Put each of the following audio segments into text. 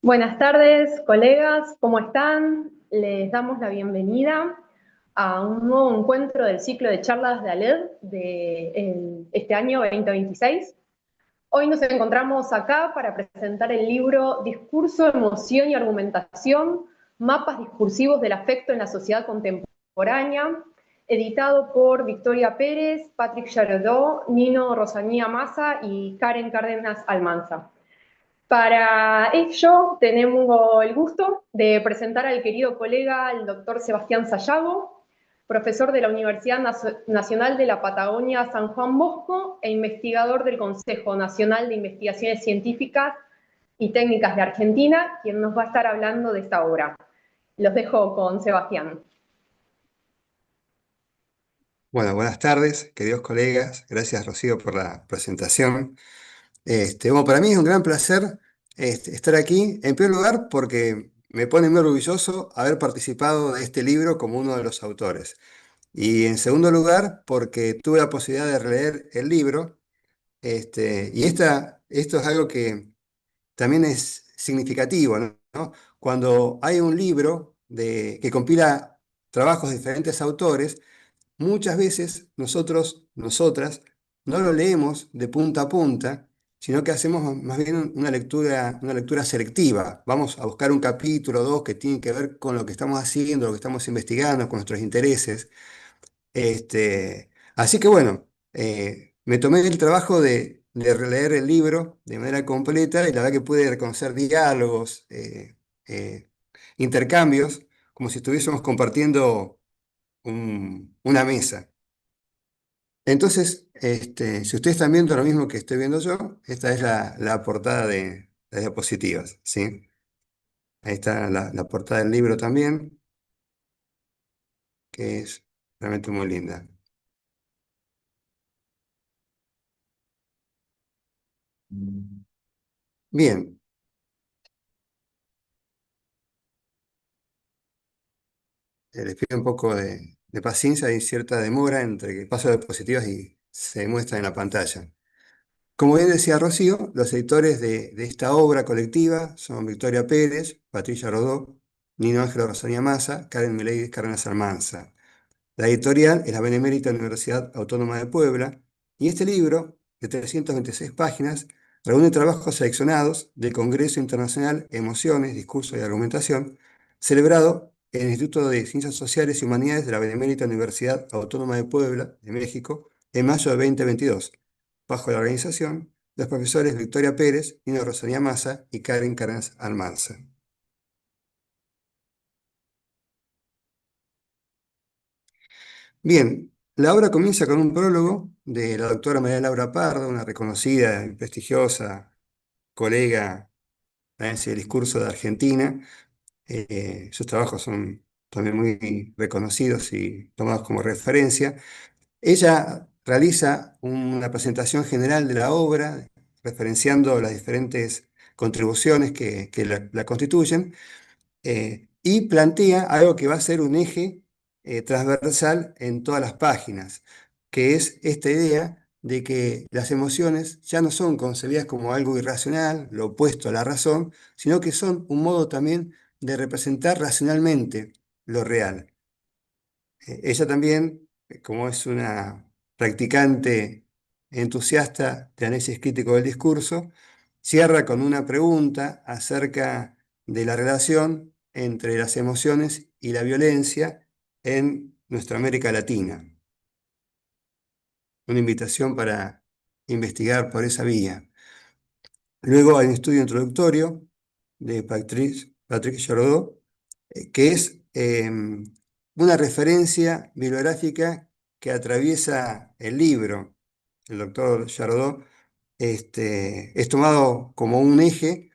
Buenas tardes, colegas, ¿cómo están? Les damos la bienvenida a un nuevo encuentro del ciclo de charlas de ALED de este año 2026. Hoy nos encontramos acá para presentar el libro Discurso, Emoción y Argumentación, Mapas Discursivos del Afecto en la Sociedad Contemporánea, editado por Victoria Pérez, Patrick Charodó, Nino Rosanía Massa y Karen Cárdenas Almanza. Para ello tenemos el gusto de presentar al querido colega, el doctor Sebastián Sayago, profesor de la Universidad Nacional de la Patagonia San Juan Bosco e investigador del Consejo Nacional de Investigaciones Científicas y Técnicas de Argentina, quien nos va a estar hablando de esta obra. Los dejo con Sebastián. Bueno, buenas tardes, queridos colegas. Gracias, Rocío, por la presentación. Bueno, para mí es un gran placer estar aquí, en primer lugar, porque me pone muy orgulloso haber participado de este libro como uno de los autores. Y en segundo lugar, porque tuve la posibilidad de releer el libro. Esto es algo que también es significativo, ¿no? Cuando hay un libro que compila trabajos de diferentes autores, muchas veces nosotras, no lo leemos de punta a punta, sino que hacemos más bien una lectura selectiva. Vamos a buscar un capítulo o dos que tienen que ver con lo que estamos haciendo, lo que estamos investigando, con nuestros intereses. Así que bueno, me tomé el trabajo de releer el libro de manera completa y la verdad que pude reconocer diálogos, eh, intercambios, como si estuviésemos compartiendo una mesa. Entonces, si ustedes están viendo lo mismo que estoy viendo yo, esta es la portada de las diapositivas, ¿sí? Ahí está la portada del libro también, que es realmente muy linda. Bien, les pido un poco de paciencia y cierta demora entre que paso las diapositivas y se muestra en la pantalla. Como bien decía Rocío, los editores de esta obra colectiva son Victoria Pérez, Patricia Rodó, Nino Ángelo Rosanía Massa, Karen Mileides Cárdenas Almanza. La editorial es la Benemérita Universidad Autónoma de Puebla, y este libro, de 326 páginas, reúne trabajos seleccionados del Congreso Internacional Emociones, Discurso y Argumentación, celebrado en el Instituto de Ciencias Sociales y Humanidades de la Benemérita Universidad Autónoma de Puebla, de México, en mayo de 2022, bajo la organización de los profesores Victoria Pérez, Nino Rosanía Massa y Karen Cárdenas Almanza. Bien, la obra comienza con un prólogo de la doctora María Laura Pardo, una reconocida y prestigiosa colega en ese discurso de Argentina. Sus trabajos son también muy reconocidos y tomados como referencia. Ella realiza una presentación general de la obra, referenciando las diferentes contribuciones que la constituyen, y plantea algo que va a ser un eje transversal en todas las páginas, que es esta idea de que las emociones ya no son concebidas como algo irracional, lo opuesto a la razón, sino que son un modo también de representar racionalmente lo real. Ella también, como es una practicante entusiasta de análisis crítico del discurso, cierra con una pregunta acerca de la relación entre las emociones y la violencia en nuestra América Latina. Una invitación para investigar por esa vía. Luego hay un estudio introductorio de Patrick Charodó, que es una referencia bibliográfica que atraviesa el libro. El doctor Charodó es tomado como un eje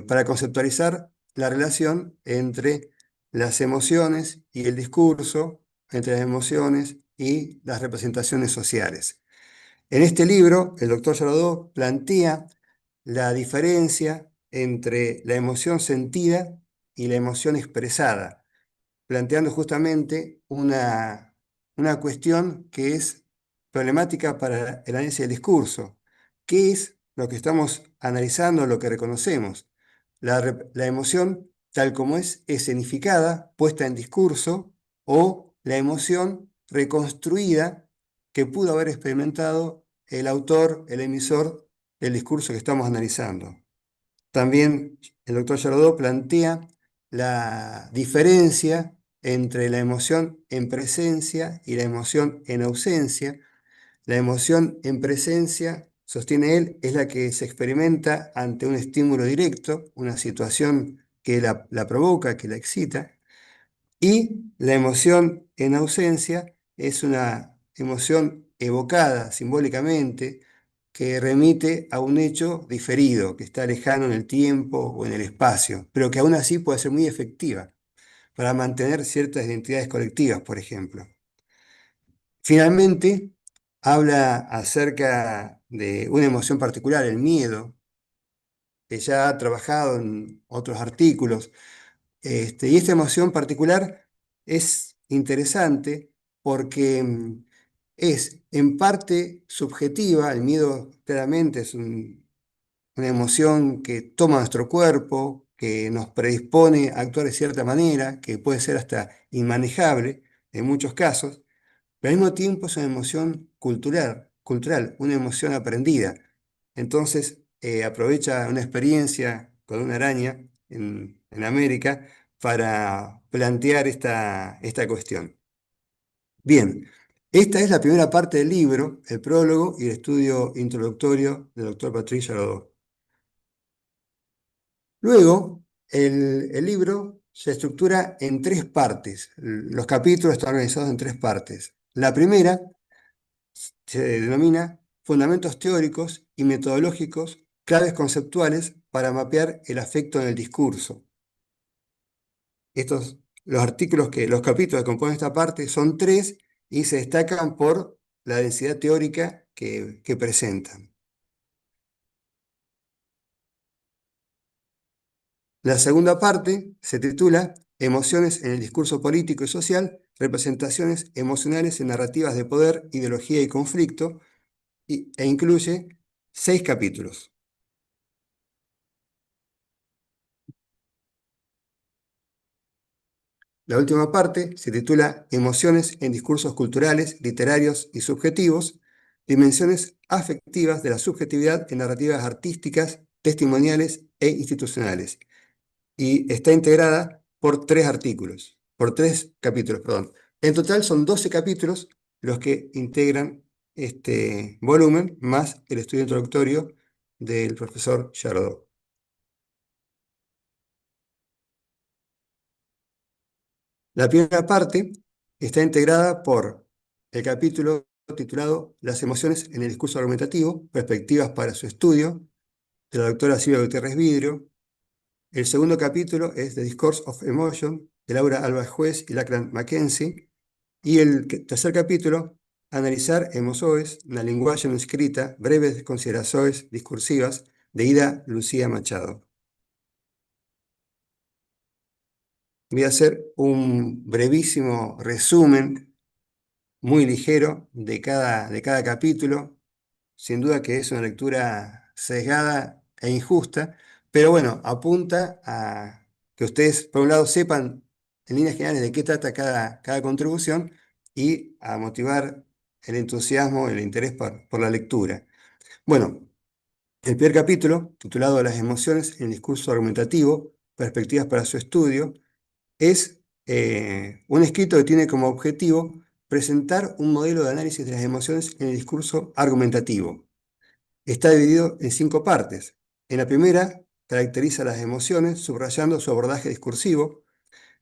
para conceptualizar la relación entre las emociones y el discurso, entre las emociones y las representaciones sociales. En este libro, el doctor Charodó plantea la diferencia entre la emoción sentida y la emoción expresada, planteando justamente una cuestión que es problemática para el análisis del discurso. ¿Qué es lo que estamos analizando, lo que reconocemos? la emoción tal como es escenificada, puesta en discurso, o la emoción reconstruida que pudo haber experimentado el autor, el emisor del discurso que estamos analizando. También el doctor Giardot plantea la diferencia entre la emoción en presencia y la emoción en ausencia. La emoción en presencia, sostiene él, es la que se experimenta ante un estímulo directo, una situación que la provoca, que la excita, y la emoción en ausencia es una emoción evocada simbólicamente que remite a un hecho diferido, que está lejano en el tiempo o en el espacio, pero que aún así puede ser muy efectiva para mantener ciertas identidades colectivas, por ejemplo. Finalmente, habla acerca de una emoción particular, el miedo, que ya ha trabajado en otros artículos. Y esta emoción particular es interesante porque es en parte subjetiva. El miedo claramente es una emoción que toma nuestro cuerpo, que nos predispone a actuar de cierta manera, que puede ser hasta inmanejable en muchos casos, pero al mismo tiempo es una emoción cultural, una emoción aprendida. Entonces, aprovecha una experiencia con una araña en América para plantear esta cuestión. Bien, esta es la primera parte del libro, el prólogo y el estudio introductorio del doctor Patricia Rodó. Luego, el libro se estructura en tres partes. Los capítulos están organizados en tres partes. La primera se denomina Fundamentos teóricos y metodológicos, claves conceptuales para mapear el afecto en el discurso. Los capítulos que componen esta parte son tres y se destacan por la densidad teórica que presentan. La segunda parte se titula Emociones en el discurso político y social, representaciones emocionales en narrativas de poder, ideología y conflicto, e incluye 6 capítulos. La última parte se titula Emociones en discursos culturales, literarios y subjetivos, dimensiones afectivas de la subjetividad en narrativas artísticas, testimoniales e institucionales. Y está integrada por 3 capítulos, perdón. En total son 12 capítulos los que integran este volumen, más el estudio introductorio del profesor Giardot. La primera parte está integrada por el capítulo titulado Las emociones en el discurso argumentativo, perspectivas para su estudio, de la doctora Silvia Gutiérrez Vidrio. El segundo capítulo es The Discourse of Emotion, de Laura Alba Juez y Lachlan Mackenzie. Y el tercer capítulo, Analizar emociones, una lenguaje no escrita, breves consideraciones discursivas, de Ida Lucía Machado. Voy a hacer un brevísimo resumen muy ligero de cada capítulo. Sin duda que es una lectura sesgada e injusta, pero bueno, apunta a que ustedes, por un lado, sepan en líneas generales de qué trata cada contribución y a motivar el entusiasmo, el interés por la lectura. Bueno, el primer capítulo, titulado Las emociones en el discurso argumentativo, perspectivas para su estudio, es un escrito que tiene como objetivo presentar un modelo de análisis de las emociones en el discurso argumentativo. Está dividido en 5 partes. En la primera, caracteriza las emociones, subrayando su abordaje discursivo.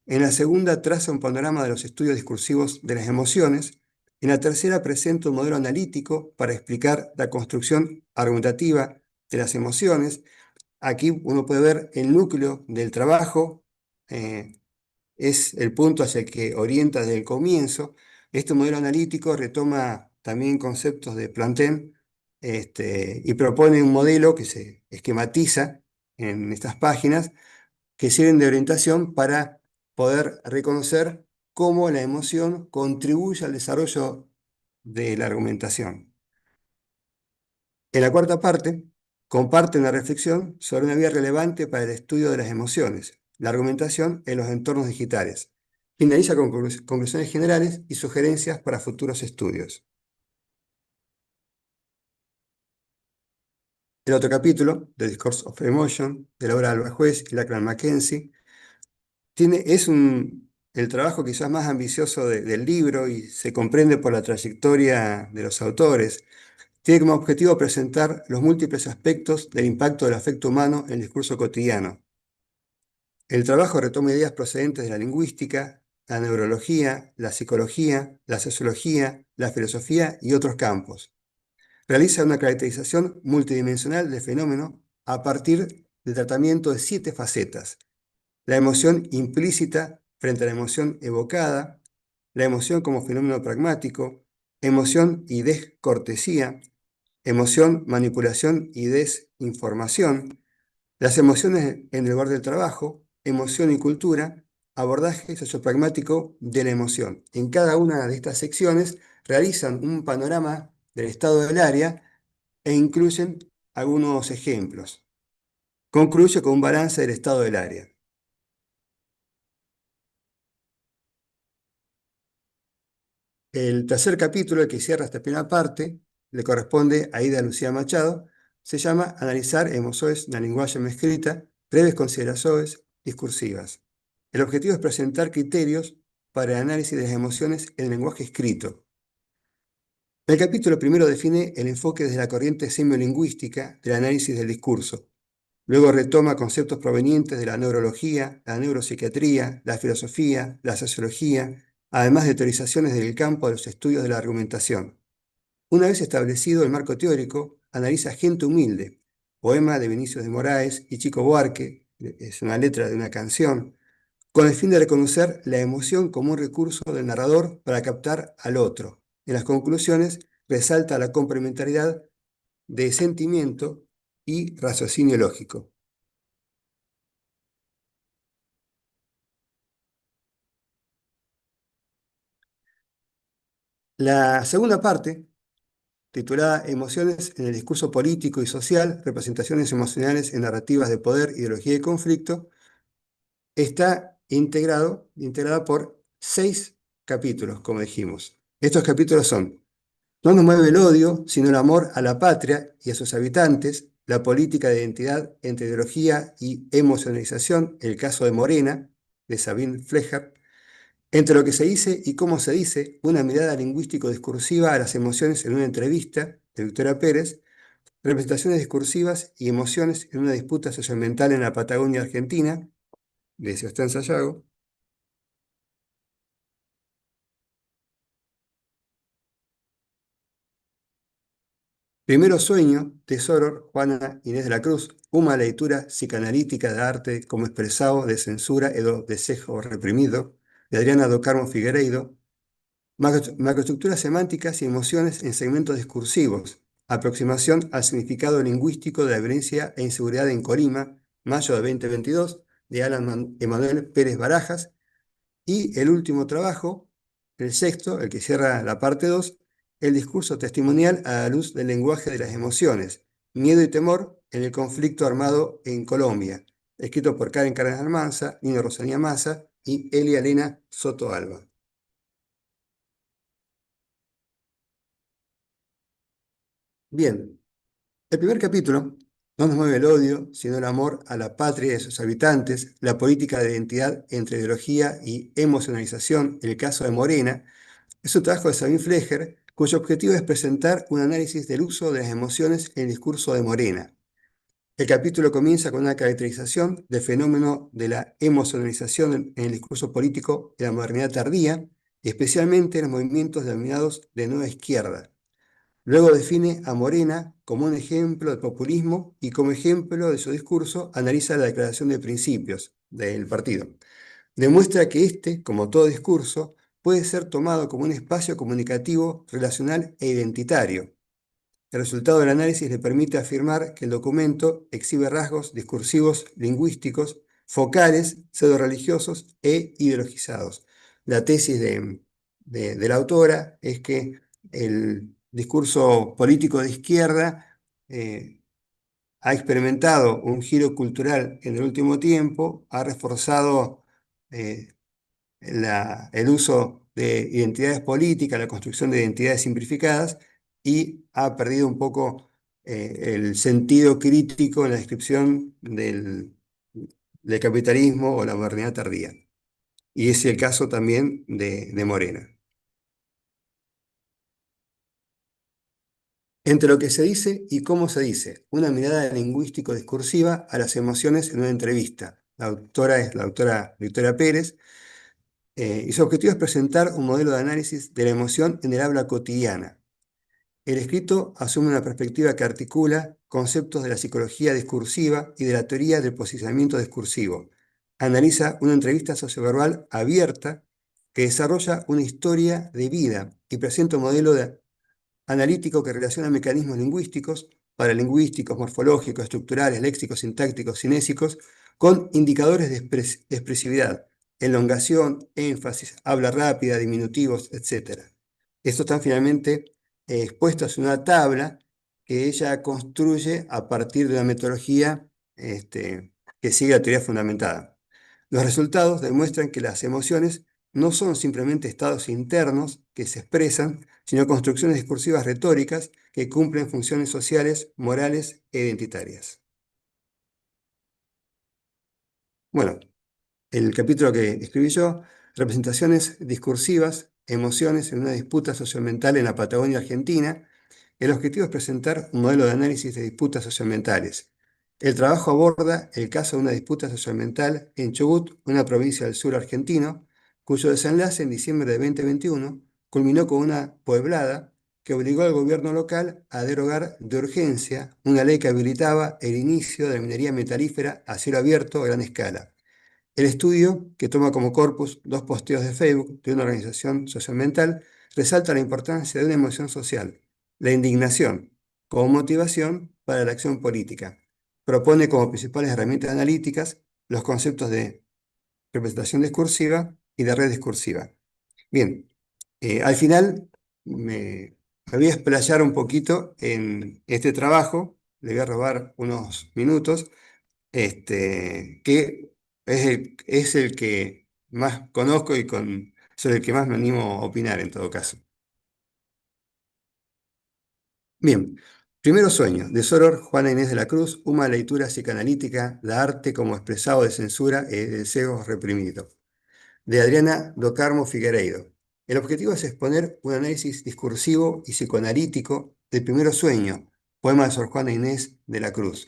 En la segunda, traza un panorama de los estudios discursivos de las emociones. En la tercera, presenta un modelo analítico para explicar la construcción argumentativa de las emociones. Aquí uno puede ver el núcleo del trabajo, es el punto hacia el que orienta desde el comienzo. Este modelo analítico retoma también conceptos de Plantin, y propone un modelo que se esquematiza en estas páginas que sirven de orientación para poder reconocer cómo la emoción contribuye al desarrollo de la argumentación. En la cuarta parte, comparte una reflexión sobre una vía relevante para el estudio de las emociones, la argumentación en los entornos digitales. Finaliza con conclusiones generales y sugerencias para futuros estudios. El otro capítulo, The Discourse of Emotion, de la obra de Alba Juez y Lachlan Mackenzie, es el trabajo quizás más ambicioso del libro y se comprende por la trayectoria de los autores. Tiene como objetivo presentar los múltiples aspectos del impacto del afecto humano en el discurso cotidiano. El trabajo retoma ideas procedentes de la lingüística, la neurología, la psicología, la sociología, la filosofía y otros campos. Realiza una caracterización multidimensional del fenómeno a partir del tratamiento de 7 facetas: la emoción implícita frente a la emoción evocada, la emoción como fenómeno pragmático, emoción y descortesía, emoción, manipulación y desinformación, las emociones en el lugar del trabajo, emoción y cultura, abordaje sociopragmático de la emoción. En cada una de estas secciones realizan un panorama del estado del área e incluyen algunos ejemplos. Concluye con un balance del estado del área. El tercer capítulo, el que cierra esta primera parte, le corresponde a Ida Lucía Machado, se llama Analizar emociones na linguagem escrita, breves consideraciones discursivas. El objetivo es presentar criterios para el análisis de las emociones en el lenguaje escrito. El capítulo primero define el enfoque desde la corriente semiolingüística del análisis del discurso. Luego retoma conceptos provenientes de la neurología, la neuropsiquiatría, la filosofía, la sociología, además de teorizaciones del campo de los estudios de la argumentación. Una vez establecido el marco teórico, analiza Gente Humilde, poema de Vinicius de Moraes y Chico Buarque, es una letra de una canción, con el fin de reconocer la emoción como un recurso del narrador para captar al otro. En las conclusiones, resalta la complementariedad de sentimiento y raciocinio lógico. La segunda parte, titulada Emociones en el discurso político y social, representaciones emocionales en narrativas de poder, ideología y conflicto, está integrada por 6 capítulos, como dijimos. Estos capítulos son: no nos mueve el odio, sino el amor a la patria y a sus habitantes, la política de identidad entre ideología y emocionalización, el caso de Morena, de Sabine Flecher, entre lo que se dice y cómo se dice, una mirada lingüístico-discursiva a las emociones en una entrevista, de Victoria Pérez, representaciones discursivas y emociones en una disputa socioambiental en la Patagonia Argentina, de Sebastián Sayago. Primero sueño, Tesoro, Juana Inés de la Cruz, una lectura psicanalítica de arte como expresado de censura e do desejo reprimido, de Adriana do Carmo Figueiredo. Macroestructuras semánticas y emociones en segmentos discursivos, aproximación al significado lingüístico de la violencia e inseguridad en Colima, mayo de 2022, de Alan Emanuel Pérez Barajas. Y el último trabajo, el sexto, el que cierra la parte 2, el discurso testimonial a la luz del lenguaje de las emociones, miedo y temor en el conflicto armado en Colombia, escrito por Karen Cárdenas Almanza, Nino Rosanía Massa y Elia Elena Soto Alba. Bien, el primer capítulo no nos mueve el odio, sino el amor a la patria y a sus habitantes, la política de identidad entre ideología y emocionalización, el caso de Morena. Es un trabajo de Sabine Flecher, cuyo objetivo es presentar un análisis del uso de las emociones en el discurso de Morena. El capítulo comienza con una caracterización del fenómeno de la emocionalización en el discurso político de la modernidad tardía, y especialmente en los movimientos denominados de nueva izquierda. Luego define a Morena como un ejemplo de populismo y como ejemplo de su discurso analiza la declaración de principios del partido. Demuestra que este, como todo discurso, puede ser tomado como un espacio comunicativo, relacional e identitario. El resultado del análisis le permite afirmar que el documento exhibe rasgos discursivos, lingüísticos, focales, pseudo-religiosos e ideologizados. La tesis de la autora es que el discurso político de izquierda ha experimentado un giro cultural en el último tiempo, ha reforzado eh, el uso de identidades políticas, la construcción de identidades simplificadas y ha perdido un poco el sentido crítico en la descripción del capitalismo o la modernidad tardía. Y es el caso también de Morena. Entre lo que se dice y cómo se dice, una mirada lingüístico-discursiva a las emociones en una entrevista. La autora es la doctora Victoria Pérez, y su objetivo es presentar un modelo de análisis de la emoción en el habla cotidiana. El escrito asume una perspectiva que articula conceptos de la psicología discursiva y de la teoría del posicionamiento discursivo. Analiza una entrevista socioverbal abierta que desarrolla una historia de vida y presenta un modelo analítico que relaciona mecanismos lingüísticos, paralingüísticos, morfológicos, estructurales, léxicos, sintácticos, cinésicos, con indicadores de expresividad, elongación, énfasis, habla rápida, diminutivos, etc. Estos están finalmente expuestos en una tabla que ella construye a partir de una metodología que sigue la teoría fundamentada. Los resultados demuestran que las emociones no son simplemente estados internos que se expresan, sino construcciones discursivas retóricas que cumplen funciones sociales, morales e identitarias. Bueno, el capítulo que escribí yo, representaciones discursivas, emociones en una disputa socioambiental en la Patagonia Argentina. El objetivo es presentar un modelo de análisis de disputas socioambientales. El trabajo aborda el caso de una disputa socioambiental en Chubut, una provincia del sur argentino, cuyo desenlace en diciembre de 2021 culminó con una pueblada que obligó al gobierno local a derogar de urgencia una ley que habilitaba el inicio de la minería metalífera a cielo abierto a gran escala. El estudio, que toma como corpus dos posteos de Facebook de una organización socioambiental, resalta la importancia de una emoción social, la indignación, como motivación para la acción política. Propone como principales herramientas analíticas los conceptos de representación discursiva y de red discursiva. Bien, al final me voy a explayar un poquito en este trabajo, le voy a robar unos minutos que es el que más conozco y sobre el que más me animo a opinar en todo caso. Bien, Primero sueño, de Soror Juana Inés de la Cruz, una lectura psicanalítica, la arte como expresado de censura y de deseos reprimidos, de Adriana do Carmo Figueiredo. El objetivo es exponer un análisis discursivo y psicoanalítico del Primero sueño, poema de Sor Juana Inés de la Cruz.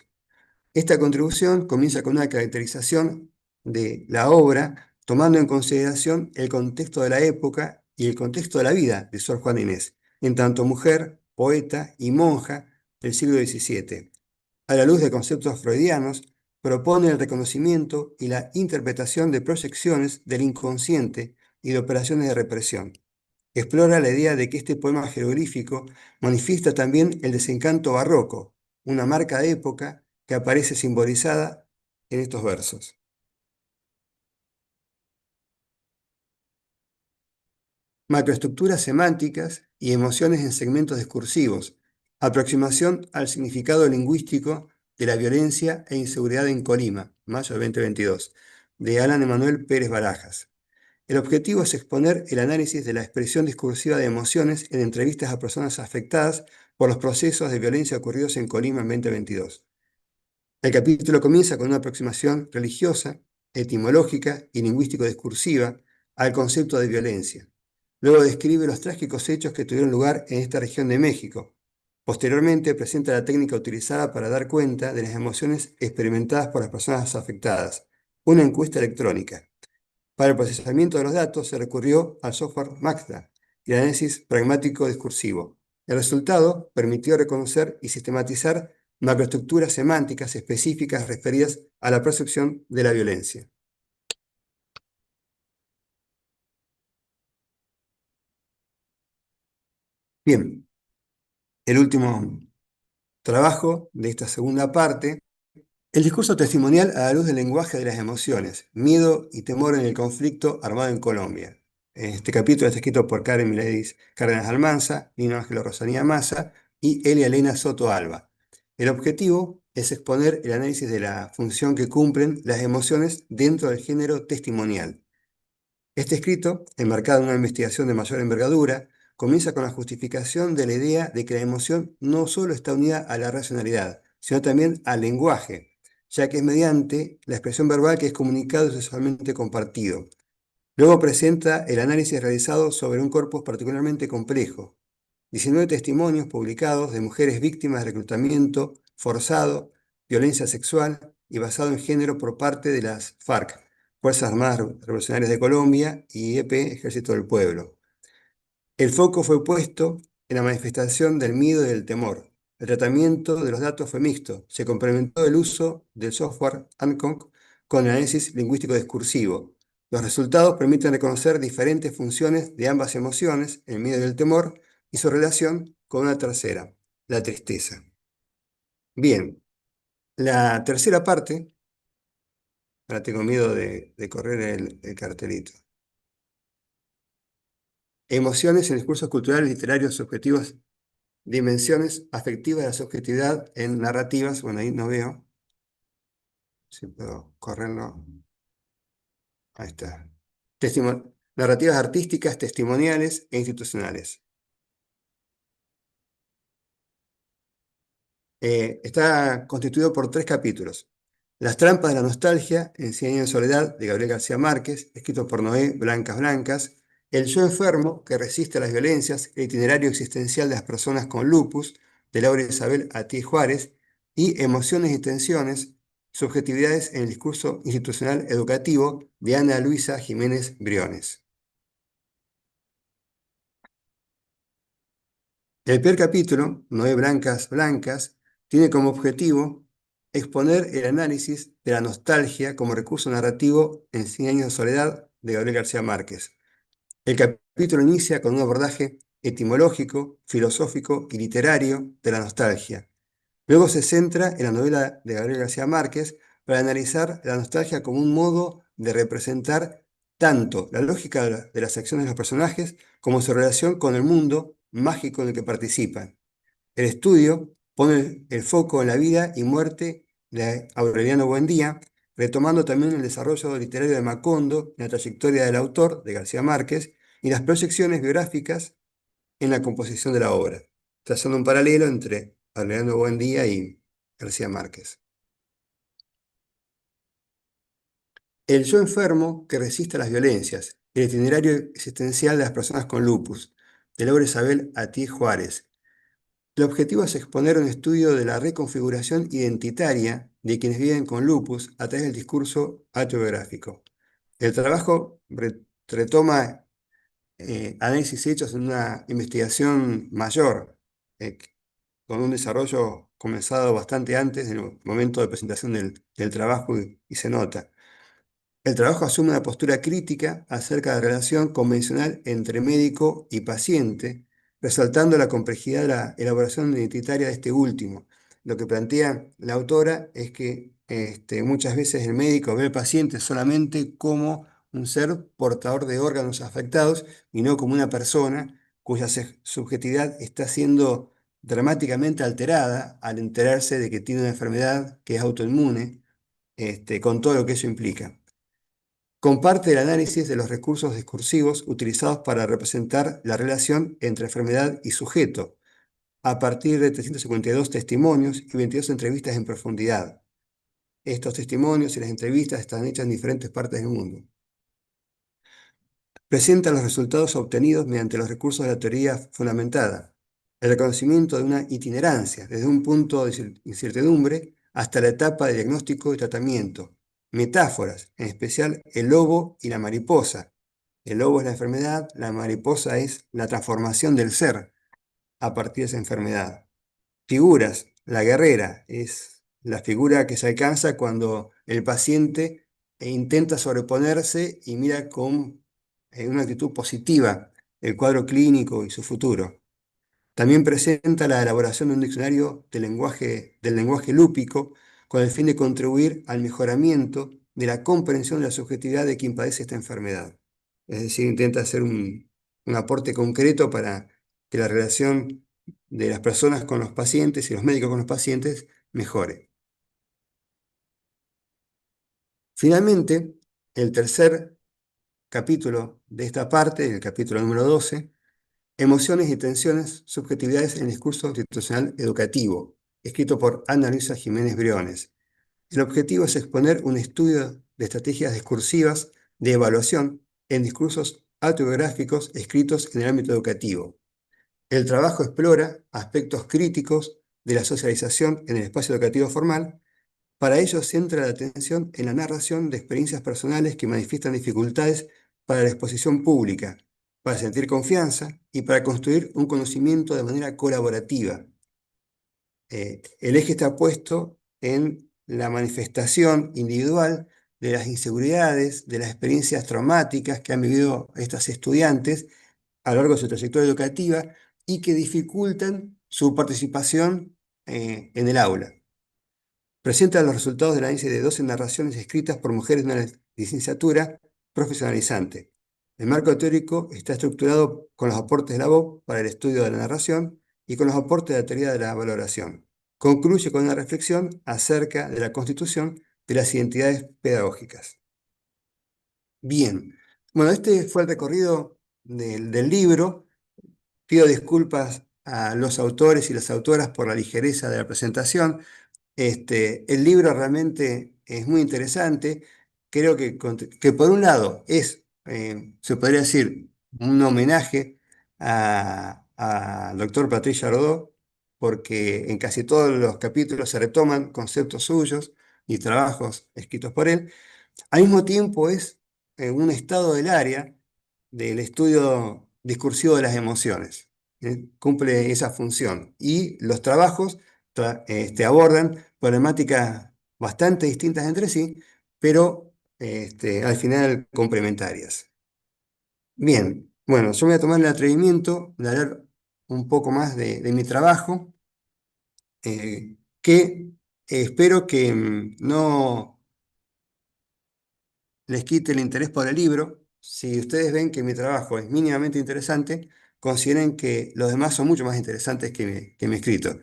Esta contribución comienza con una caracterización de la obra, tomando en consideración el contexto de la época y el contexto de la vida de Sor Juana Inés, en tanto mujer, poeta y monja del siglo XVII. A la luz de conceptos freudianos, propone el reconocimiento y la interpretación de proyecciones del inconsciente y de operaciones de represión. Explora la idea de que este poema jeroglífico manifiesta también el desencanto barroco, una marca de época que aparece simbolizada en estos versos. Macroestructuras semánticas y emociones en segmentos discursivos. Aproximación al significado lingüístico de la violencia e inseguridad en Colima, mayo de 2022, de Alan Emanuel Pérez Barajas. El objetivo es exponer el análisis de la expresión discursiva de emociones en entrevistas a personas afectadas por los procesos de violencia ocurridos en Colima en 2022. El capítulo comienza con una aproximación religiosa, etimológica y lingüístico-discursiva al concepto de violencia. Luego describe los trágicos hechos que tuvieron lugar en esta región de México. Posteriormente presenta la técnica utilizada para dar cuenta de las emociones experimentadas por las personas afectadas, una encuesta electrónica. Para el procesamiento de los datos se recurrió al software Magda y al análisis pragmático discursivo. El resultado permitió reconocer y sistematizar macroestructuras semánticas específicas referidas a la percepción de la violencia. Bien, el último trabajo de esta segunda parte, el discurso testimonial a la luz del lenguaje de las emociones, miedo y temor en el conflicto armado en Colombia. Este capítulo está escrito por Karen Miledis Cárdenas Almanza, Nino Ángelo Rosanía Massa y Elia Elena Soto Alba. El objetivo es exponer el análisis de la función que cumplen las emociones dentro del género testimonial. Este escrito, enmarcado en una investigación de mayor envergadura, comienza con la justificación de la idea de que la emoción no solo está unida a la racionalidad, sino también al lenguaje, ya que es mediante la expresión verbal que es comunicado y sexualmente compartido. Luego presenta el análisis realizado sobre un corpus particularmente complejo. 19 testimonios publicados de mujeres víctimas de reclutamiento forzado, violencia sexual y basado en género por parte de las FARC, Fuerzas Armadas Revolucionarias de Colombia, y EP, Ejército del Pueblo. El foco fue puesto en la manifestación del miedo y del temor. El tratamiento de los datos fue mixto. Se complementó el uso del software ANCONC con el análisis lingüístico discursivo. Los resultados permiten reconocer diferentes funciones de ambas emociones, el miedo y el temor, y su relación con una tercera, la tristeza. Bien, la tercera parte, ahora tengo miedo de correr el cartelito. Emociones en discursos culturales, literarios, subjetivos, dimensiones afectivas de la subjetividad en narrativas. Bueno, ahí no veo. Si puedo correrlo. Ahí está. Narrativas artísticas, testimoniales e institucionales. Está constituido por 3 capítulos. Las trampas de la nostalgia, en Cien años de soledad, de Gabriel García Márquez, escrito por Noé Blancas Blancas. El yo enfermo, que resiste a las violencias, el itinerario existencial de las personas con lupus, de Laura Isabel Ati Juárez. Y Emociones y tensiones, subjetividades en el discurso institucional educativo, de Ana Luisa Jiménez Briones. El primer capítulo, Noé Blancas Blancas, tiene como objetivo exponer el análisis de la nostalgia como recurso narrativo en Cien años de soledad, de Gabriel García Márquez. El capítulo inicia con un abordaje etimológico, filosófico y literario de la nostalgia. Luego se centra en la novela de Gabriel García Márquez para analizar la nostalgia como un modo de representar tanto la lógica de las acciones de los personajes como su relación con el mundo mágico en el que participan. El estudio pone el foco en la vida y muerte de Aureliano Buendía, retomando también el desarrollo literario de Macondo en la trayectoria del autor, de García Márquez, y las proyecciones biográficas en la composición de la obra, trazando un paralelo entre Aureliano Buendía y García Márquez. El yo enfermo que resiste a las violencias, el itinerario existencial de las personas con lupus, de Laura Isabel Ati Juárez. El objetivo es exponer un estudio de la reconfiguración identitaria de quienes viven con lupus a través del discurso autobiográfico. El trabajo retoma análisis hechos en una investigación mayor, eh, con un desarrollo comenzado bastante antes del momento de presentación del trabajo y se nota. El trabajo asume una postura crítica acerca de la relación convencional entre médico y paciente, resaltando la complejidad de la elaboración identitaria de este último. Lo que plantea la autora es que muchas veces el médico ve al paciente solamente como un ser portador de órganos afectados y no como una persona cuya subjetividad está siendo dramáticamente alterada al enterarse de que tiene una enfermedad que es autoinmune, con todo lo que eso implica. Comparte el análisis de los recursos discursivos utilizados para representar la relación entre enfermedad y sujeto, a partir de 352 testimonios y 22 entrevistas en profundidad. Estos testimonios y las entrevistas están hechas en diferentes partes del mundo. Presenta los resultados obtenidos mediante los recursos de la teoría fundamentada, el reconocimiento de una itinerancia desde un punto de incertidumbre hasta la etapa de diagnóstico y tratamiento, metáforas, en especial el lobo y la mariposa. El lobo es la enfermedad, la mariposa es la transformación del ser a partir de esa enfermedad. Figuras, la guerrera es la figura que se alcanza cuando el paciente intenta sobreponerse y mira con una actitud positiva el cuadro clínico y su futuro. También presenta la elaboración de un diccionario del lenguaje lúpico con el fin de contribuir al mejoramiento de la comprensión de la subjetividad de quien padece esta enfermedad. Es decir, intenta hacer un aporte concreto para que la relación de las personas con los pacientes y los médicos con los pacientes mejore. Finalmente, el tercer capítulo de esta parte, el capítulo número 12, emociones y tensiones, subjetividades en el discurso institucional educativo, escrito por Ana Luisa Jiménez Briones. El objetivo es exponer un estudio de estrategias discursivas de evaluación en discursos autobiográficos escritos en el ámbito educativo. El trabajo explora aspectos críticos de la socialización en el espacio educativo formal. Para ello centra la atención en la narración de experiencias personales que manifiestan dificultades para la exposición pública, para sentir confianza y para construir un conocimiento de manera colaborativa. El eje está puesto en la manifestación individual de las inseguridades, de las experiencias traumáticas que han vivido estas estudiantes a lo largo de su trayectoria educativa y que dificultan su participación en el aula. Presenta los resultados del análisis de 12 narraciones escritas por mujeres de una licenciatura profesionalizante. El marco teórico está estructurado con los aportes de la voz para el estudio de la narración y con los aportes de la teoría de la valoración. Concluye con una reflexión acerca de la constitución de las identidades pedagógicas. Bien, bueno, este fue el recorrido del libro. Pido disculpas a los autores y las autoras por la ligereza de la presentación. El libro realmente es muy interesante. Creo que por un lado se podría decir, un homenaje al doctor Patricia Rodó, porque en casi todos los capítulos se retoman conceptos suyos y trabajos escritos por él. Al mismo tiempo es un estado del área del estudio discursivo de las emociones. Cumple esa función. Y los trabajos abordan problemáticas bastante distintas entre sí, pero al final complementarias. Bien, bueno, yo me voy a tomar el atrevimiento de hablar un poco más de mi trabajo, que espero que no les quite el interés por el libro. Si ustedes ven que mi trabajo es mínimamente interesante, consideren que los demás son mucho más interesantes que mi escrito.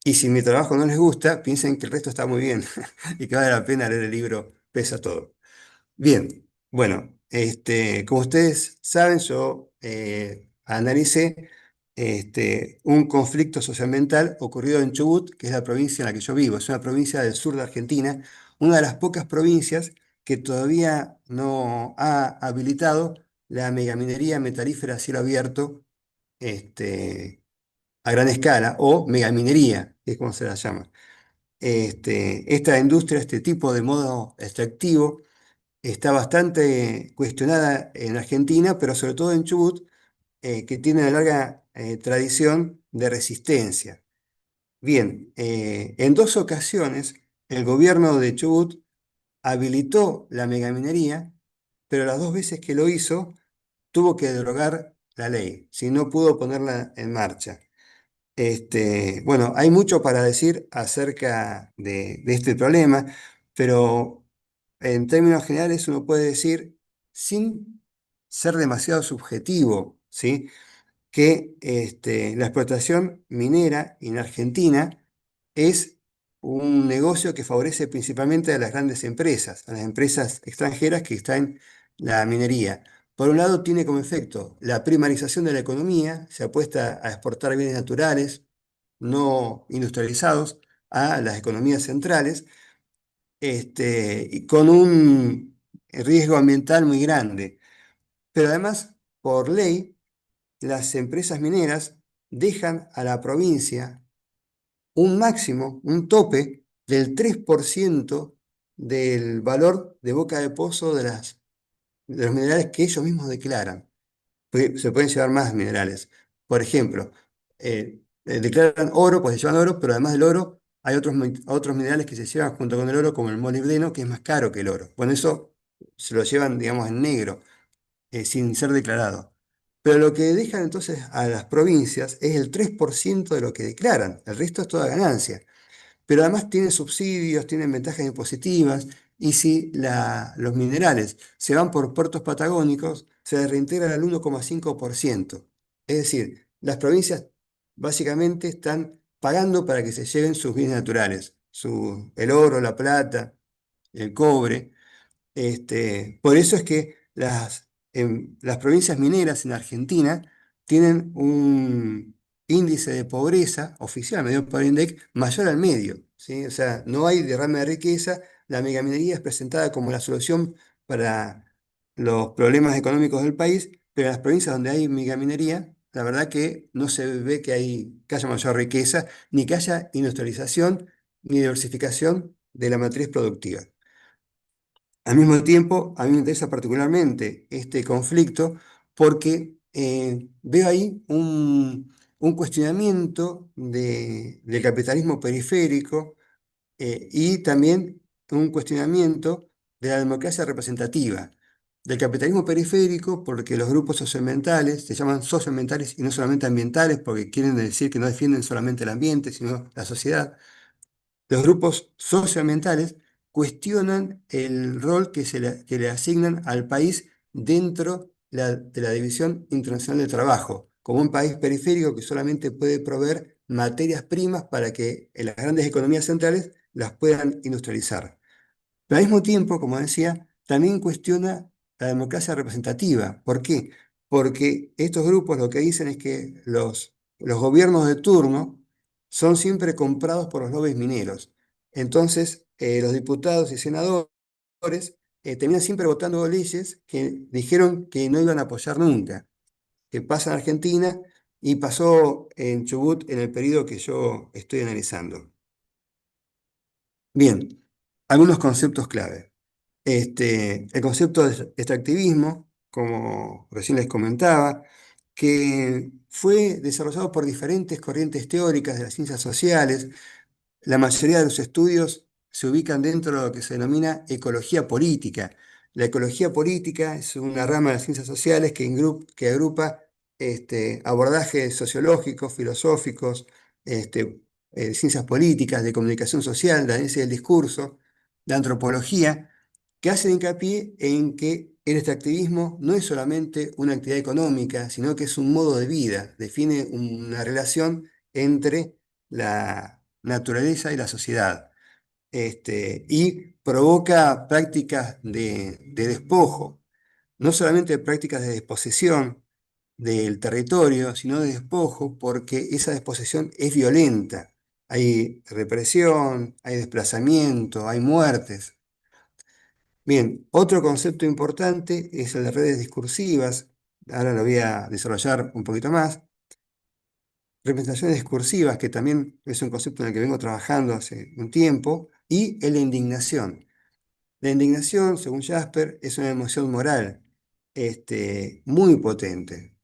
Y si mi trabajo no les gusta, piensen que el resto está muy bien y que vale la pena leer el libro pese a todo. Bien, bueno, como ustedes saben, yo analicé un conflicto socioambiental ocurrido en Chubut, que es la provincia en la que yo vivo. Es una provincia del sur de Argentina, una de las pocas provincias que todavía no ha habilitado la megaminería metalífera a cielo abierto a gran escala, o megaminería, que es como se la llama. Esta industria, este tipo de modo extractivo, está bastante cuestionada en Argentina, pero sobre todo en Chubut, que tiene una larga tradición de resistencia. Bien, en dos ocasiones el gobierno de Chubut habilitó la megaminería, pero las dos veces que lo hizo tuvo que derogar la ley, si no pudo ponerla en marcha. Bueno, hay mucho para decir acerca de este problema, pero en términos generales uno puede decir, sin ser demasiado subjetivo, ¿sí? Que la explotación minera en Argentina es un negocio que favorece principalmente a las grandes empresas, a las empresas extranjeras que están en la minería. Por un lado, tiene como efecto la primarización de la economía, se apuesta a exportar bienes naturales no industrializados a las economías centrales, y con un riesgo ambiental muy grande. Pero además, por ley, las empresas mineras dejan a la provincia un máximo, un tope del 3% del valor de boca de pozo de los minerales que ellos mismos declaran. Porque se pueden llevar más minerales. Por ejemplo, declaran oro, pues se llevan oro, pero además del oro hay otros minerales que se llevan junto con el oro, como el molibdeno, que es más caro que el oro. Bueno, eso se lo llevan, digamos, en negro, sin ser declarado. Pero lo que dejan entonces a las provincias es el 3% de lo que declaran, el resto es toda ganancia. Pero además tienen subsidios, tienen ventajas impositivas, y si los minerales se van por puertos patagónicos, se reintegran al 1,5%. Es decir, las provincias básicamente están pagando para que se lleven sus bienes naturales, el oro, la plata, el cobre. Por eso es que las provincias mineras en Argentina tienen un índice de pobreza oficial, medido por INDEC, mayor al medio, ¿sí? O sea, no hay derrame de riqueza. La megaminería es presentada como la solución para los problemas económicos del país, pero en las provincias donde hay megaminería, la verdad que no se ve que haya mayor riqueza, ni que haya industrialización, ni diversificación de la matriz productiva. Al mismo tiempo, a mí me interesa particularmente este conflicto porque veo ahí un cuestionamiento del capitalismo periférico, y también un cuestionamiento de la democracia representativa. Del capitalismo periférico, porque los grupos socioambientales se llaman socioambientales y no solamente ambientales, porque quieren decir que no defienden solamente el ambiente, sino la sociedad. Los grupos socioambientales cuestionan el rol que le asignan al país dentro de la División Internacional del Trabajo, como un país periférico que solamente puede proveer materias primas para que las grandes economías centrales las puedan industrializar. Pero al mismo tiempo, como decía, también cuestiona la democracia representativa. ¿Por qué? Porque estos grupos lo que dicen es que los gobiernos de turno son siempre comprados por los lobbies mineros. Entonces, los diputados y senadores terminan siempre votando leyes que dijeron que no iban a apoyar nunca, que pasa en Argentina y pasó en Chubut en el periodo que yo estoy analizando. Bien, algunos conceptos clave. El concepto de extractivismo, como recién les comentaba, que fue desarrollado por diferentes corrientes teóricas de las ciencias sociales. La mayoría de los estudios se ubican dentro de lo que se denomina ecología política. La ecología política es una rama de las ciencias sociales que agrupa abordajes sociológicos, filosóficos, este, ciencias políticas, de comunicación social, de análisis del discurso, de antropología, que hacen hincapié en que el extractivismo no es solamente una actividad económica, sino que es un modo de vida, define una relación entre la naturaleza y la sociedad, y provoca prácticas de despojo, no solamente prácticas de desposesión del territorio, sino de despojo, porque esa desposesión es violenta. Hay represión, hay desplazamiento, hay muertes. Bien, otro concepto importante es el de redes discursivas. Ahora lo voy a desarrollar un poquito más. Representaciones discursivas, que también es un concepto en el que vengo trabajando hace un tiempo, y la indignación. La indignación, según Jasper, es una emoción moral, muy potente.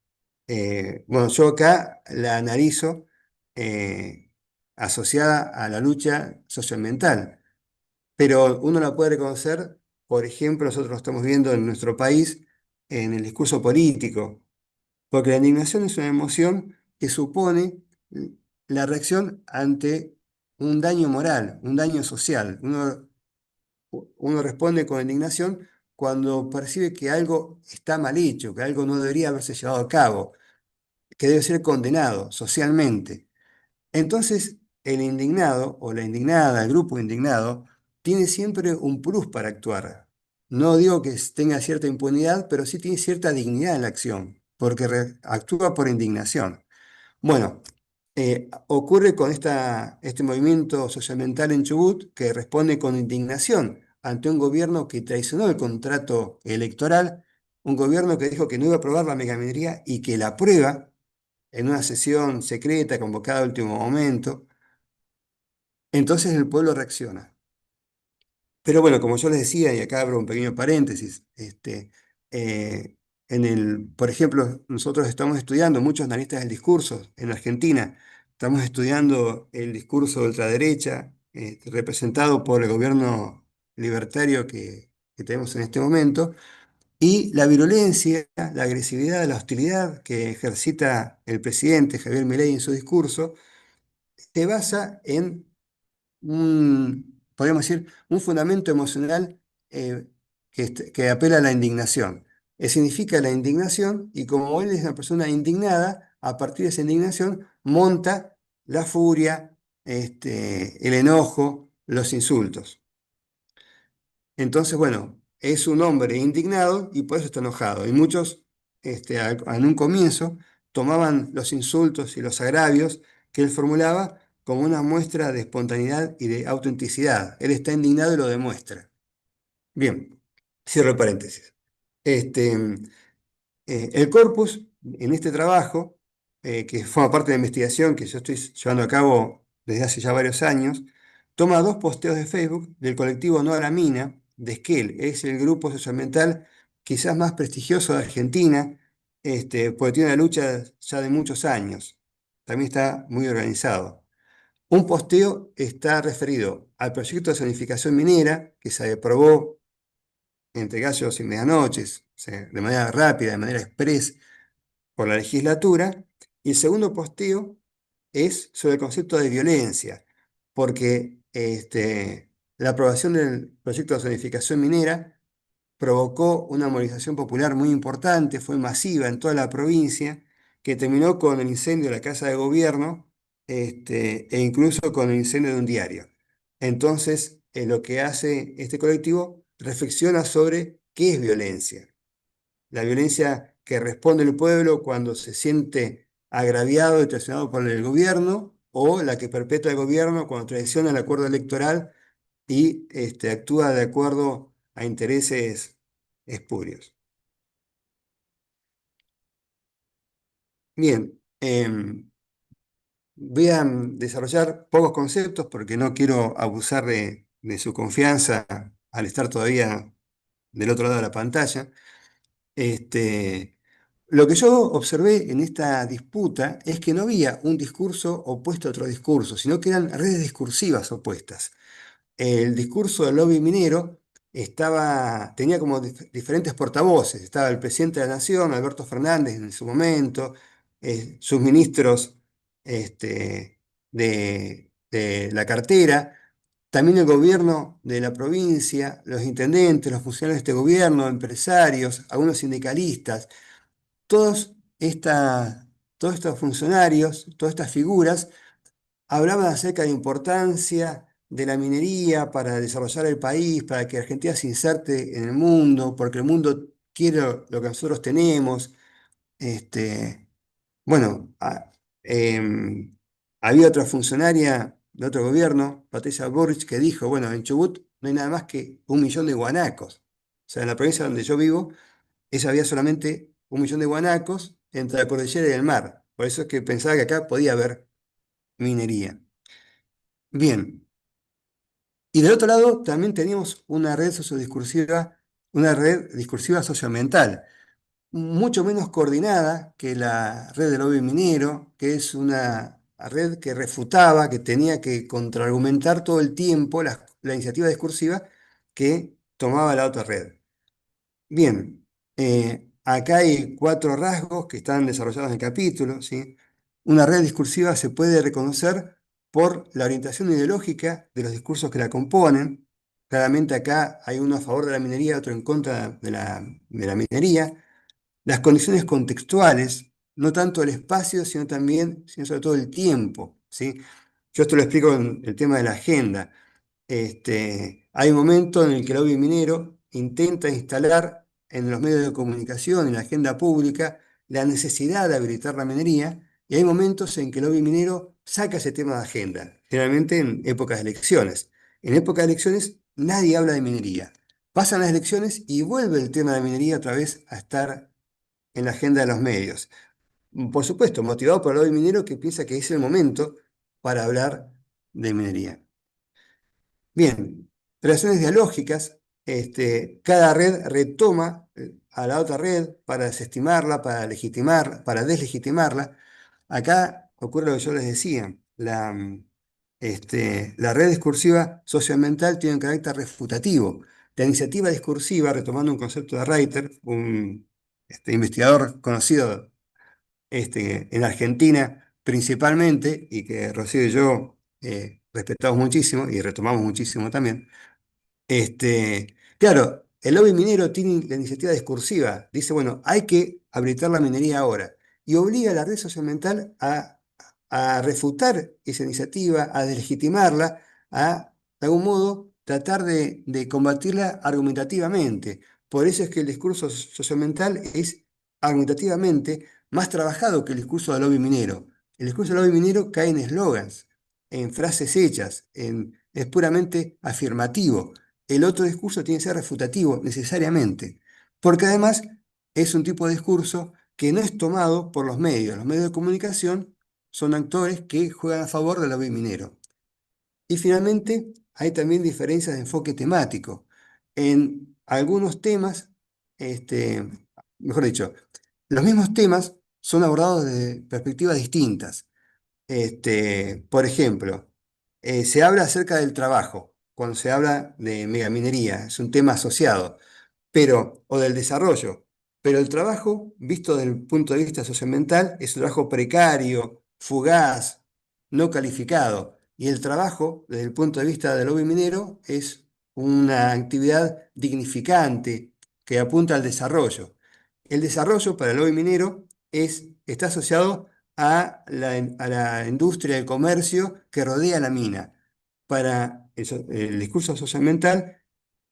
Bueno, yo acá la analizo asociada a la lucha socioambiental, pero uno la puede reconocer, por ejemplo, nosotros lo estamos viendo en nuestro país en el discurso político. Porque la indignación es una emoción que supone la reacción ante un daño moral, un daño social. Uno responde con indignación cuando percibe que algo está mal hecho, que algo no debería haberse llevado a cabo, que debe ser condenado socialmente. Entonces, el indignado o la indignada, el grupo indignado, tiene siempre un plus para actuar. No digo que tenga cierta impunidad, pero sí tiene cierta dignidad en la acción, porque actúa por indignación. Bueno, ocurre con este movimiento socioambiental en Chubut que responde con indignación ante un gobierno que traicionó el contrato electoral, un gobierno que dijo que no iba a aprobar la megaminería y que la aprueba en una sesión secreta convocada a último momento. Entonces el pueblo reacciona. Pero bueno, como yo les decía, y acá abro un pequeño paréntesis, eh, por ejemplo, nosotros estamos estudiando muchos analistas del discurso en Argentina, estamos estudiando el discurso de ultraderecha, representado por el gobierno libertario que tenemos en este momento, y la virulencia, la agresividad, la hostilidad que ejercita el presidente Javier Milei en su discurso, se basa en podríamos decir, un fundamento emocional, que apela a la indignación. Significa la indignación, y como él es una persona indignada, a partir de esa indignación, monta la furia, el enojo, los insultos. Entonces, bueno, es un hombre indignado y por eso está enojado. Y muchos, en un comienzo, tomaban los insultos y los agravios que él formulaba como una muestra de espontaneidad y de autenticidad. Él está indignado y lo demuestra. Bien, cierro el paréntesis. Este, el corpus, en este trabajo, que forma parte de la investigación que yo estoy llevando a cabo desde hace ya varios años, toma dos posteos de Facebook del colectivo No a la Mina, de Esquel. Es el grupo socioambiental quizás más prestigioso de Argentina, porque tiene una lucha ya de muchos años. También está muy organizado. Un posteo está referido al proyecto de zonificación minera que se aprobó entre gallos y medianoches, o sea, de manera rápida, de manera express por la legislatura. Y el segundo posteo es sobre el concepto de violencia, porque la aprobación del proyecto de zonificación minera provocó una movilización popular muy importante, fue masiva en toda la provincia, que terminó con el incendio de la Casa de Gobierno, e incluso con el incendio de un diario. Entonces, lo que hace este colectivo reflexiona sobre qué es violencia. La violencia que responde el pueblo cuando se siente agraviado y traicionado por el gobierno, o la que perpetra el gobierno cuando traiciona el acuerdo electoral y actúa de acuerdo a intereses espurios. Bien, voy a desarrollar pocos conceptos porque no quiero abusar de su confianza al estar todavía del otro lado de la pantalla. Este, lo que yo observé en esta disputa es que no había un discurso opuesto a otro discurso, sino que eran redes discursivas opuestas. El discurso del lobby minero tenía como diferentes portavoces. Estaba el presidente de la Nación, Alberto Fernández, en su momento, sus ministros de la cartera, también el gobierno de la provincia, los intendentes, los funcionarios de este gobierno, empresarios, algunos sindicalistas. Todos, todos estos funcionarios, todas estas figuras hablaban acerca de la importancia de la minería para desarrollar el país, para que Argentina se inserte en el mundo, porque el mundo quiere lo que nosotros tenemos. Este, bueno, había otra funcionaria de otro gobierno, Patricia Burrich, que dijo, bueno, en Chubut no hay nada más que 1 millón de guanacos. O sea, en la provincia donde yo vivo, ella había solamente 1 millón de guanacos entre la cordillera y el mar. Por eso es que pensaba que acá podía haber minería. Bien. Y del otro lado también teníamos una red sociodiscursiva, una red discursiva socioambiental, mucho menos coordinada que la red del lobby minero, que es una red que refutaba, que tenía que contraargumentar todo el tiempo la iniciativa discursiva que tomaba la otra red. Bien, acá hay 4 rasgos que están desarrollados en el capítulo, ¿sí? Una red discursiva se puede reconocer por la orientación ideológica de los discursos que la componen. Claramente acá hay uno a favor de la minería, otro en contra de la minería. Las condiciones contextuales, no tanto el espacio, sino sobre todo el tiempo, ¿sí? Yo esto lo explico en el tema de la agenda. Hay un momento en el que el lobby minero intenta instalar en los medios de comunicación, en la agenda pública, la necesidad de habilitar la minería, y hay momentos en que el lobby minero saca ese tema de agenda, generalmente en épocas de elecciones. En épocas de elecciones nadie habla de minería. Pasan las elecciones y vuelve el tema de minería otra vez a estar en la agenda de los medios. Por supuesto, motivado por el lobby minero que piensa que es el momento para hablar de minería. Bien, relaciones dialógicas, cada red retoma a la otra red para desestimarla, para legitimar, para deslegitimarla. Acá ocurre lo que yo les decía, la red discursiva socioambiental tiene un carácter refutativo. La iniciativa discursiva, retomando un concepto de Reiter, un investigador conocido en Argentina principalmente, y que Rocío y yo respetamos muchísimo y retomamos muchísimo también. Claro, el lobby minero tiene la iniciativa discursiva. Dice, bueno, hay que habilitar la minería ahora. y obliga a la red socioambiental a refutar esa iniciativa, a deslegitimarla, a, de algún modo, tratar de combatirla argumentativamente. Por eso es que el discurso socioambiental es argumentativamente más trabajado que el discurso del lobby minero. El discurso del lobby minero cae en eslogans, en frases hechas, es puramente afirmativo. El otro discurso tiene que ser refutativo, necesariamente, porque además es un tipo de discurso que no es tomado por los medios. Los medios de comunicación son actores que juegan a favor del lobby minero. Y finalmente, hay también diferencias de enfoque temático. En algunos temas, este, mejor dicho, los mismos temas son abordados desde perspectivas distintas. Por ejemplo, se habla acerca del trabajo, cuando se habla de megaminería, es un tema asociado, o del desarrollo. Pero el trabajo, visto desde el punto de vista socioambiental, es un trabajo precario, fugaz, no calificado. Y el trabajo, desde el punto de vista del lobby minero, es una actividad dignificante que apunta al desarrollo. El desarrollo para el lobby minero está asociado a la industria del comercio que rodea la mina. Para el discurso socioambiental,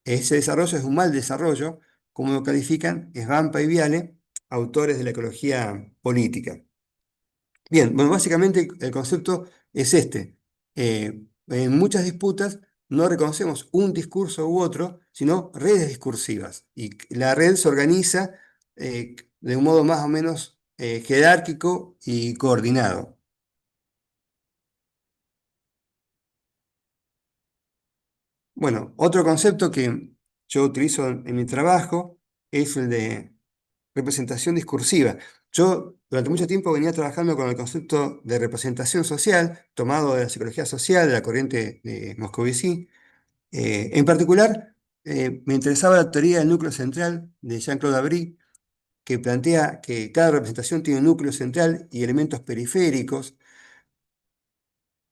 ese desarrollo es un mal desarrollo, como lo califican Svampa y Viale, autores de la ecología política. Bien, bueno, básicamente el concepto es este. En muchas disputas no reconocemos un discurso u otro, sino redes discursivas. Y la red se organiza de un modo más o menos jerárquico y coordinado. Bueno, otro concepto que yo utilizo en mi trabajo es el de representación discursiva. Yo durante mucho tiempo venía trabajando con el concepto de representación social, tomado de la psicología social, de la corriente de Moscovici. En particular, me interesaba la teoría del núcleo central de Jean-Claude Aubry, que plantea que cada representación tiene un núcleo central y elementos periféricos,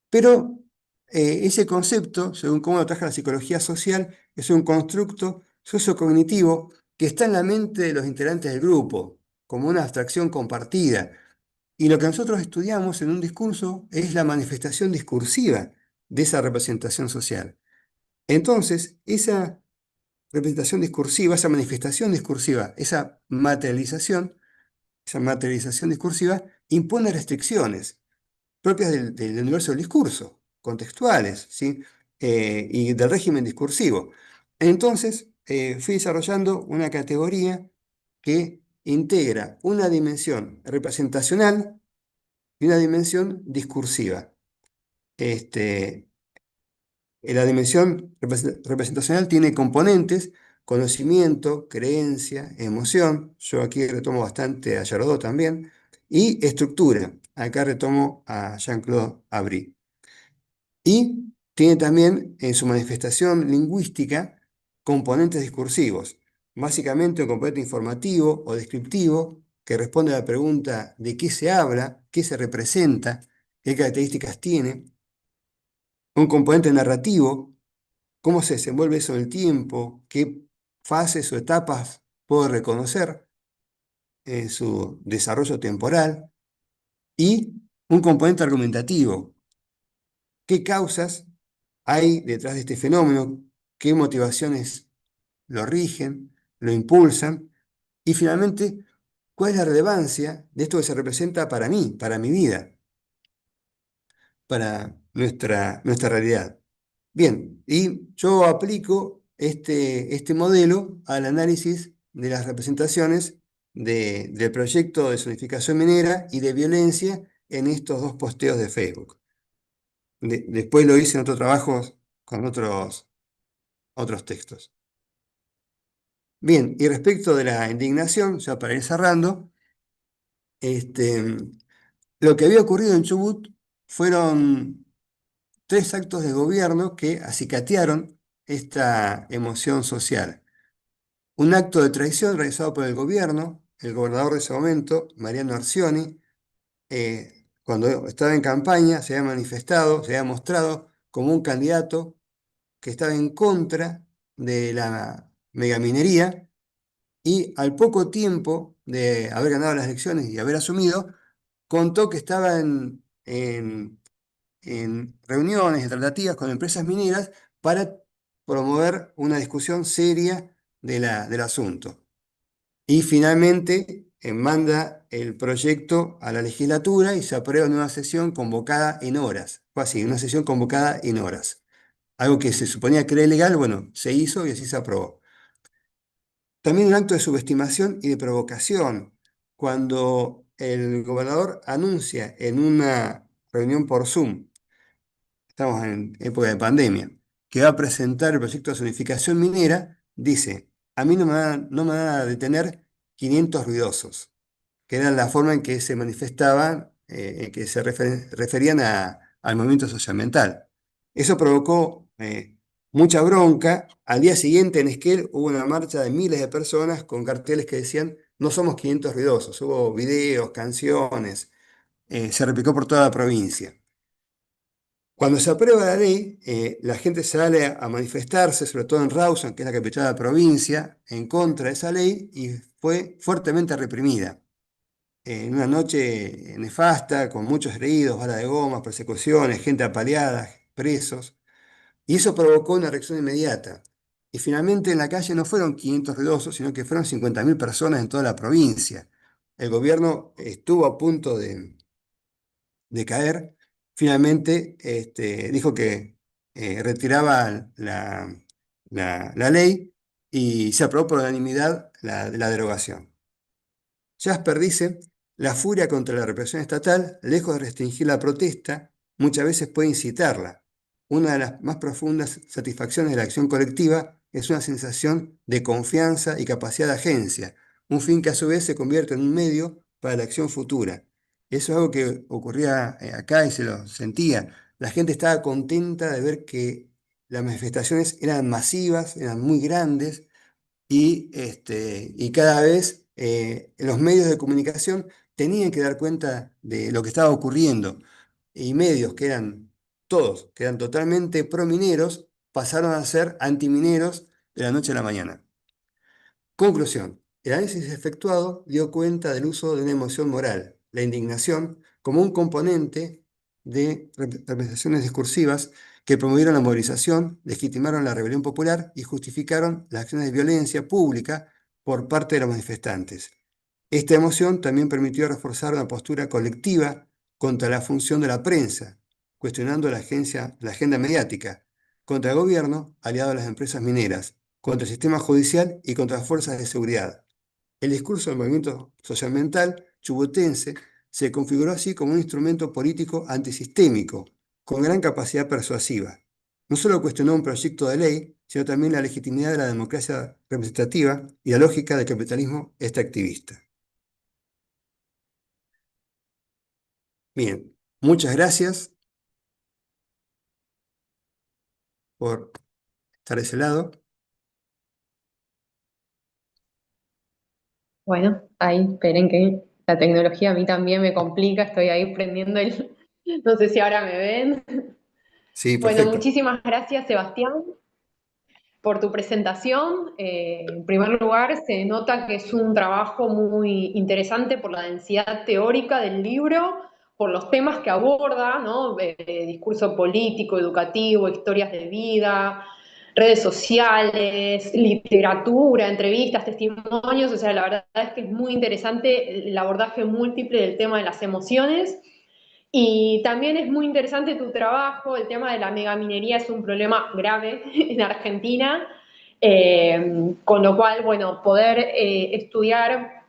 pero ese concepto, según cómo lo traje la psicología social, es un constructo sociocognitivo que está en la mente de los integrantes del grupo, como una abstracción compartida. Y lo que nosotros estudiamos en un discurso es la manifestación discursiva de esa representación social. Entonces, esa representación discursiva, esa manifestación discursiva, esa materialización discursiva impone restricciones propias del universo del discurso, contextuales, ¿sí? Y del régimen discursivo. Entonces, fui desarrollando una categoría que integra una dimensión representacional y una dimensión discursiva. Este, la dimensión representacional tiene componentes, conocimiento, creencia, emoción, yo aquí retomo bastante a Jardot también, y estructura, acá retomo a Jean-Claude Aubry. Y tiene también en su manifestación lingüística componentes discursivos, básicamente un componente informativo o descriptivo que responde a la pregunta de qué se habla, qué se representa, qué características tiene, un componente narrativo, cómo se desenvuelve eso en el tiempo, qué fases o etapas puedo reconocer en su desarrollo temporal, y un componente argumentativo, qué causas hay detrás de este fenómeno, qué motivaciones lo rigen, lo impulsan, y finalmente, cuál es la relevancia de esto que se representa para mí, para mi vida, para nuestra realidad. Bien, y yo aplico este modelo al análisis de las representaciones del proyecto de zonificación minera y de violencia en estos dos posteos de Facebook. Después lo hice en otros trabajos con otros textos. Bien, y respecto de la indignación, ya para ir cerrando, este, lo que había ocurrido en Chubut fueron tres actos de gobierno que acicatearon esta emoción social. Un acto de traición realizado por el gobierno, el gobernador de ese momento, Mariano Arcioni, cuando estaba en campaña, se había manifestado, se había mostrado como un candidato que estaba en contra de la megaminería y al poco tiempo de haber ganado las elecciones y haber asumido, contó que estaba en reuniones, en tratativas con empresas mineras para promover una discusión seria del asunto. Y finalmente manda el proyecto a la legislatura y se aprueba en una sesión convocada en horas. Fue así, una sesión convocada en horas. Algo que se suponía que era ilegal, bueno, se hizo y así se aprobó. También un acto de subestimación y de provocación. Cuando el gobernador anuncia en una reunión por Zoom, estamos en época de pandemia, que va a presentar el proyecto de zonificación minera, dice, a mí no me van a detener 500 ruidosos, que era la forma en que se manifestaban, en que se referían al movimiento socioambiental. Eso provocó mucha bronca. Al día siguiente en Esquel hubo una marcha de miles de personas con carteles que decían, no somos 500 ruidosos. Hubo videos, canciones, se replicó por toda la provincia. Cuando se aprueba la ley, la gente sale a manifestarse, sobre todo en Rawson, que es la capital de la provincia, en contra de esa ley y fue fuertemente reprimida. En una noche nefasta, con muchos heridos, balas de goma, persecuciones, gente apaleada, presos, y eso provocó una reacción inmediata. Y finalmente en la calle no fueron 500 ruidosos, sino que fueron 50.000 personas en toda la provincia. El gobierno estuvo a punto de caer, finalmente dijo que retiraba la ley y se aprobó por unanimidad la derogación. Jasper dice, la furia contra la represión estatal, lejos de restringir la protesta, muchas veces puede incitarla. Una de las más profundas satisfacciones de la acción colectiva es una sensación de confianza y capacidad de agencia, un fin que a su vez se convierte en un medio para la acción futura. Eso es algo que ocurría acá y se lo sentía. La gente estaba contenta de ver que las manifestaciones eran masivas, eran muy grandes y cada vez los medios de comunicación tenían que dar cuenta de lo que estaba ocurriendo. Y medios que eran todos, que eran totalmente promineros, pasaron a ser antimineros de la noche a la mañana. Conclusión. El análisis efectuado dio cuenta del uso de una emoción moral, la indignación, como un componente de representaciones discursivas que promovieron la movilización, legitimaron la rebelión popular y justificaron las acciones de violencia pública por parte de los manifestantes. Esta emoción también permitió reforzar una postura colectiva contra la función de la prensa, cuestionando la agenda mediática, contra el gobierno, aliado a las empresas mineras, contra el sistema judicial y contra las fuerzas de seguridad. El discurso del movimiento socioambiental chubutense se configuró así como un instrumento político antisistémico, con gran capacidad persuasiva. No solo cuestionó un proyecto de ley, sino también la legitimidad de la democracia representativa y la lógica del capitalismo extractivista. Bien, muchas gracias por estar de ese lado. Bueno, ahí esperen que la tecnología a mí también me complica, estoy ahí prendiendo el... No sé si ahora me ven. Sí, Bueno, perfecto. muchísimas gracias, Sebastián, por tu presentación. En primer lugar, se nota que es un trabajo muy interesante por la densidad teórica del libro, por los temas que aborda, ¿no? Discurso político, educativo, historias de vida, redes sociales, literatura, entrevistas, testimonios. O sea, la verdad es que es muy interesante el abordaje múltiple del tema de las emociones. Y también es muy interesante tu trabajo, el tema de la megaminería es un problema grave en Argentina, con lo cual, bueno, poder estudiar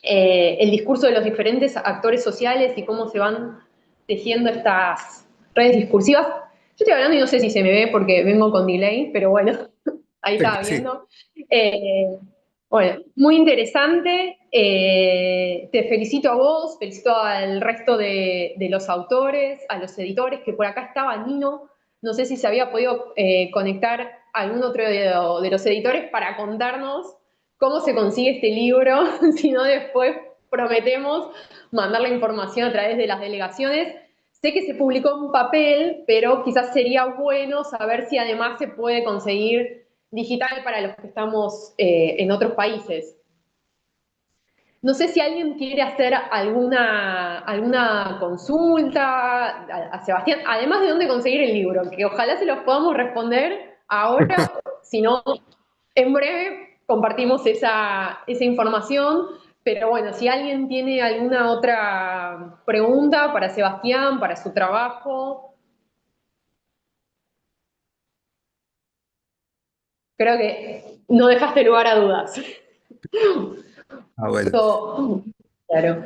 el discurso de los diferentes actores sociales y cómo se van tejiendo estas redes discursivas. Yo estoy hablando y no sé si se me ve porque vengo con delay, pero bueno, ahí Perfecto, estaba sí. viendo. Bueno, muy interesante. Te felicito a vos, felicito al resto de los autores, a los editores, que por acá estaba Nino. No sé si se había podido conectar algún otro de los editores para contarnos cómo se consigue este libro, si no después prometemos mandar la información a través de las delegaciones. Sé que se publicó en papel, pero quizás sería bueno saber si además se puede conseguir digital para los que estamos en otros países. No sé si alguien quiere hacer alguna consulta a Sebastián, además de dónde conseguir el libro, que ojalá se los podamos responder ahora, si no, en breve compartimos esa información. Pero bueno, si alguien tiene alguna otra pregunta para Sebastián, para su trabajo, creo que no dejaste lugar a dudas. Ah, bueno. Claro.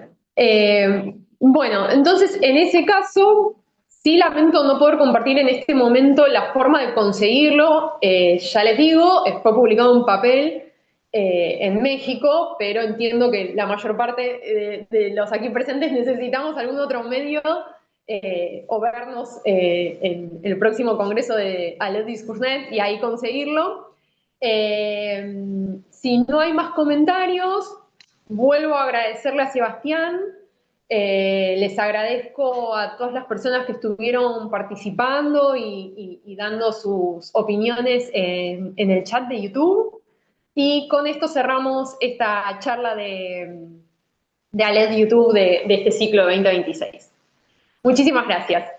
Bueno, entonces en ese caso, sí lamento no poder compartir en este momento la forma de conseguirlo. Ya les digo, fue publicado en papel en México, pero entiendo que la mayor parte de los aquí presentes necesitamos algún otro medio o vernos en el próximo congreso de Aled Discurnet y ahí conseguirlo. Si no hay más comentarios, vuelvo a agradecerle a Sebastián. Les agradezco a todas las personas que estuvieron participando y dando sus opiniones en el chat de YouTube. Y con esto cerramos esta charla de ALED YouTube de este ciclo 2026. Muchísimas gracias.